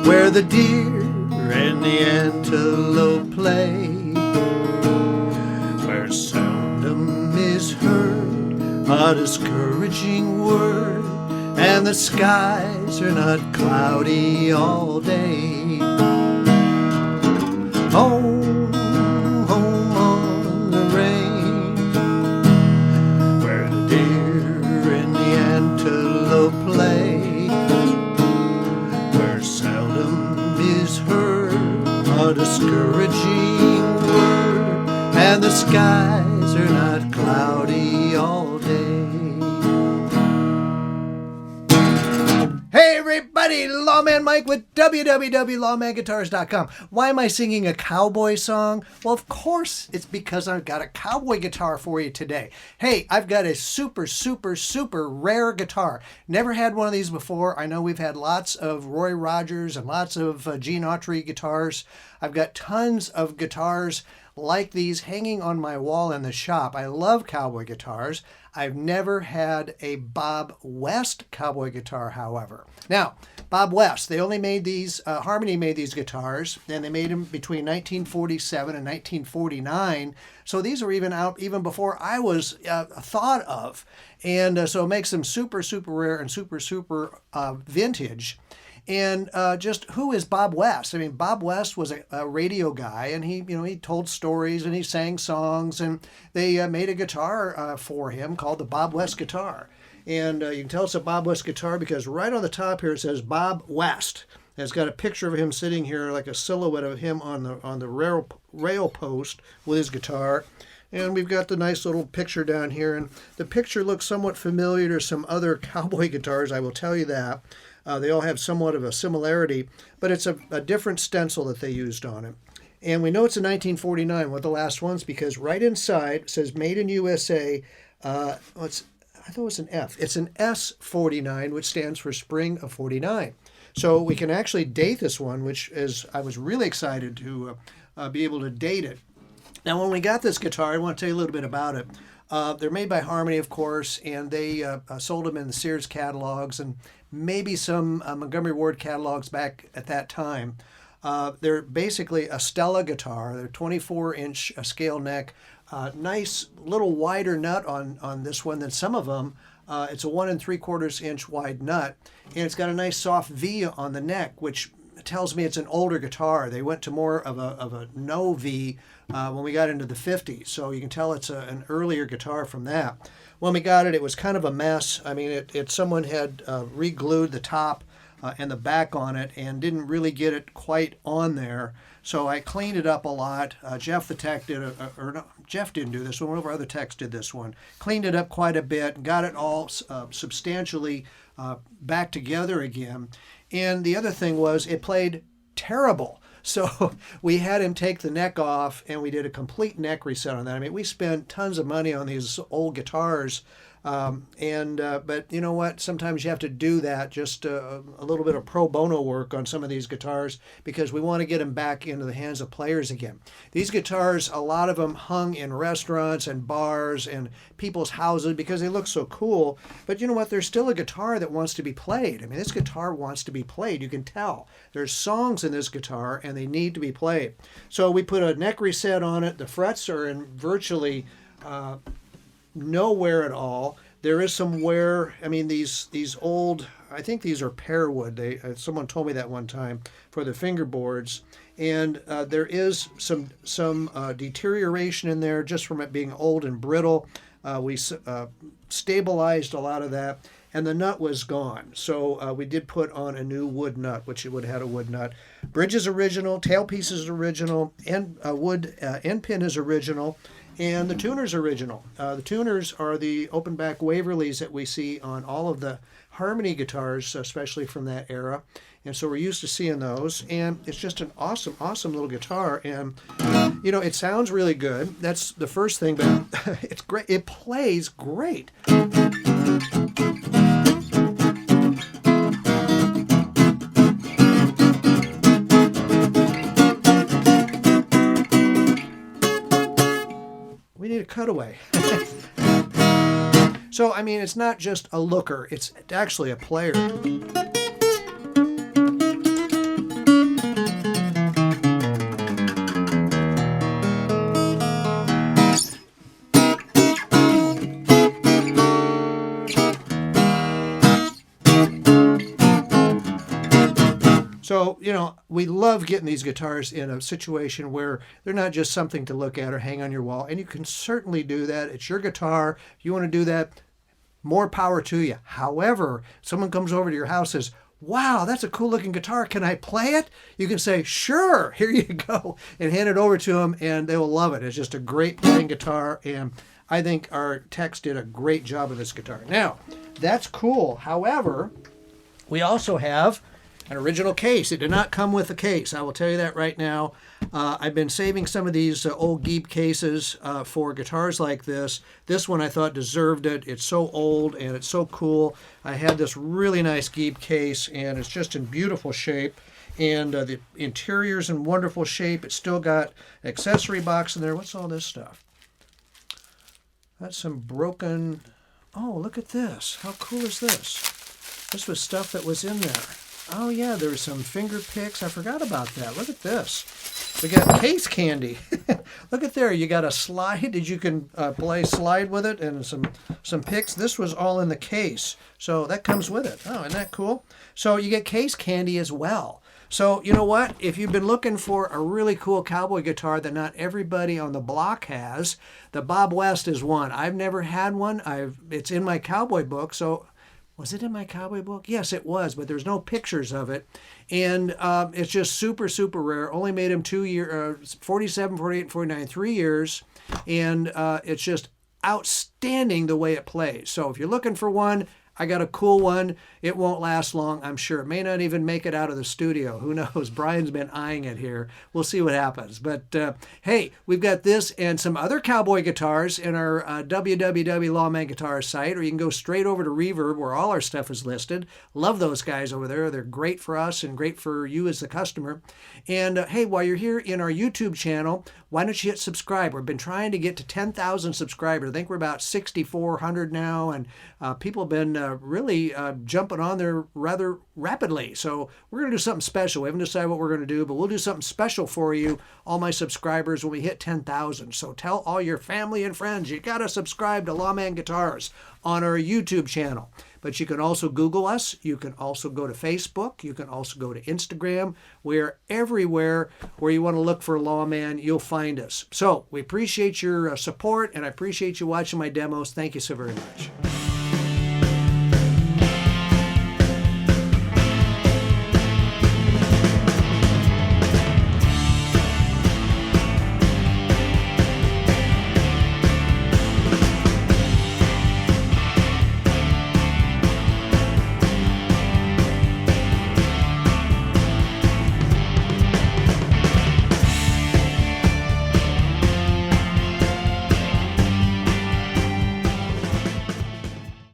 where the deer and the antelope play, where seldom is heard a discouraging word, and the skies are not cloudy all day. Home, home on the range, where the deer and the antelope play, where seldom is heard a discouraging word, and the skies are not cloudy all day. Hey everybody, Lawman Mike with www.lawmanguitars.com. Why am I singing a cowboy song? Well, of course, it's because I've got a cowboy guitar for you today. Hey, I've got a super, super, super rare guitar. Never had one of these before. I know we've had lots of Roy Rogers and lots of Gene Autry guitars. I've got tons of guitars like these hanging on my wall in the shop. I love cowboy guitars. I've never had a Bob West cowboy guitar, however. Now, Bob West, they only made these, Harmony made these guitars, and they made them between 1947 and 1949. So these were even out even before I was thought of. And so it makes them super, super rare and super, super vintage. And just who is Bob West? I mean, Bob West was a radio guy, and he told stories and he sang songs, and they made a guitar for him called the Bob West guitar. And you can tell it's a Bob West guitar because right on the top here it says Bob West. And it's got a picture of him sitting here, like a silhouette of him on the rail post with his guitar. And we've got the nice little picture down here, and the picture looks somewhat familiar to some other cowboy guitars, I will tell you that. They all have somewhat of a similarity, but it's a different stencil that they used on it. And we know it's a 1949, one of the last ones, because right inside it says Made in USA. I thought it was an F. It's an S49, which stands for Spring of 49. So we can actually date this one, which is, I was really excited to be able to date it. Now, when we got this guitar, I want to tell you a little bit about it. They're made by Harmony, of course, and they sold them in the Sears catalogs and maybe some Montgomery Ward catalogs back at that time. They're basically a Stella guitar. They're 24-inch scale neck. Nice little wider nut on this one than some of them. It's a 1 3/4 inch wide nut, and it's got a nice soft V on the neck, which tells me it's an older guitar. They went to more of a no V when we got into the 50s, so you can tell it's an earlier guitar from that. When we got it, it was kind of a mess. I mean, someone had re-glued the top and the back on it and didn't really get it quite on there. So I cleaned it up a lot. Jeff the tech did, Jeff didn't do this one. One of our other techs did this one. Cleaned it up quite a bit, got it all substantially back together again. And the other thing was it played terrible. So we had him take the neck off, and we did a complete neck reset on that. I mean, we spent tons of money on these old guitars, but you know what? Sometimes you have to do that, just a little bit of pro bono work on some of these guitars because we want to get them back into the hands of players again. These guitars, a lot of them hung in restaurants and bars and people's houses because they look so cool. But you know what? There's still a guitar that wants to be played. I mean, this guitar wants to be played. You can tell. There's songs in this guitar, and they need to be played. So we put a neck reset on it. The frets are in virtually no wear at all. There is some wear. I mean, these old, I think these are pear wood. Someone told me that one time for the fingerboards, and there is some deterioration in there just from it being old and brittle. We stabilized a lot of that, and the nut was gone. So we did put on a new wood nut, which it would have had a wood nut. Bridge is original, tailpiece is original, and wood end pin is original. And the tuner's original. The tuners are the open back Waverleys that we see on all of the Harmony guitars, especially from that era. And so we're used to seeing those. And it's just an awesome, awesome little guitar. And, you know, it sounds really good. That's the first thing, but it's great. It plays great. We need a cutaway. So, I mean, it's not just a looker. It's actually a player. So, we love getting these guitars in a situation where they're not just something to look at or hang on your wall. And you can certainly do that. It's your guitar. If you want to do that, more power to you. However, someone comes over to your house and says, wow, that's a cool looking guitar. Can I play it? You can say, sure, here you go, and hand it over to them, and they will love it. It's just a great playing guitar, and I think our techs did a great job of this guitar. Now, that's cool. However, we also have an original case. It did not come with a case. I will tell you that right now. I've been saving some of these old Geib cases for guitars like this. This one I thought deserved it. It's so old and it's so cool. I had this really nice Geib case and it's just in beautiful shape. And the interior's in wonderful shape. It's still got accessory box in there. What's all this stuff? That's some broken... Oh, look at this. How cool is this? This was stuff that was in there. Oh, yeah, there were some finger picks. I forgot about that. Look at this. We got case candy. Look at there. You got a slide that you can play slide with it and some picks. This was all in the case. So that comes with it. Oh, isn't that cool? So you get case candy as well. So you know what? If you've been looking for a really cool cowboy guitar that not everybody on the block has, the Bob West is one. I've never had one. It's in my cowboy book, so... Was it in my cowboy book? Yes, it was, but there's no pictures of it. And it's just super, super rare. Only made him 2 years, 47, 48, 49, 3 years. And it's just outstanding the way it plays. So if you're looking for one, I got a cool one. It won't last long, I'm sure. It may not even make it out of the studio. Who knows? Brian's been eyeing it here. We'll see what happens. But hey, we've got this and some other cowboy guitars in our www Lawman Guitars site, or you can go straight over to Reverb where all our stuff is listed. Love those guys over there. They're great for us and great for you as the customer. And hey, while you're here in our YouTube channel, why don't you hit subscribe? We've been trying to get to 10,000 subscribers. I think we're about 6,400 now, and people have been really jumping on there rather rapidly. So we're going to do something special. We haven't decided what we're going to do, but we'll do something special for you, all my subscribers, when we hit 10,000. So tell all your family and friends, you got to subscribe to Lawman Guitars on our YouTube channel. But you can also Google us. You can also go to Facebook. You can also go to Instagram. We're everywhere where you want to look for Lawman, you'll find us. So we appreciate your support, and I appreciate you watching my demos. Thank you so very much.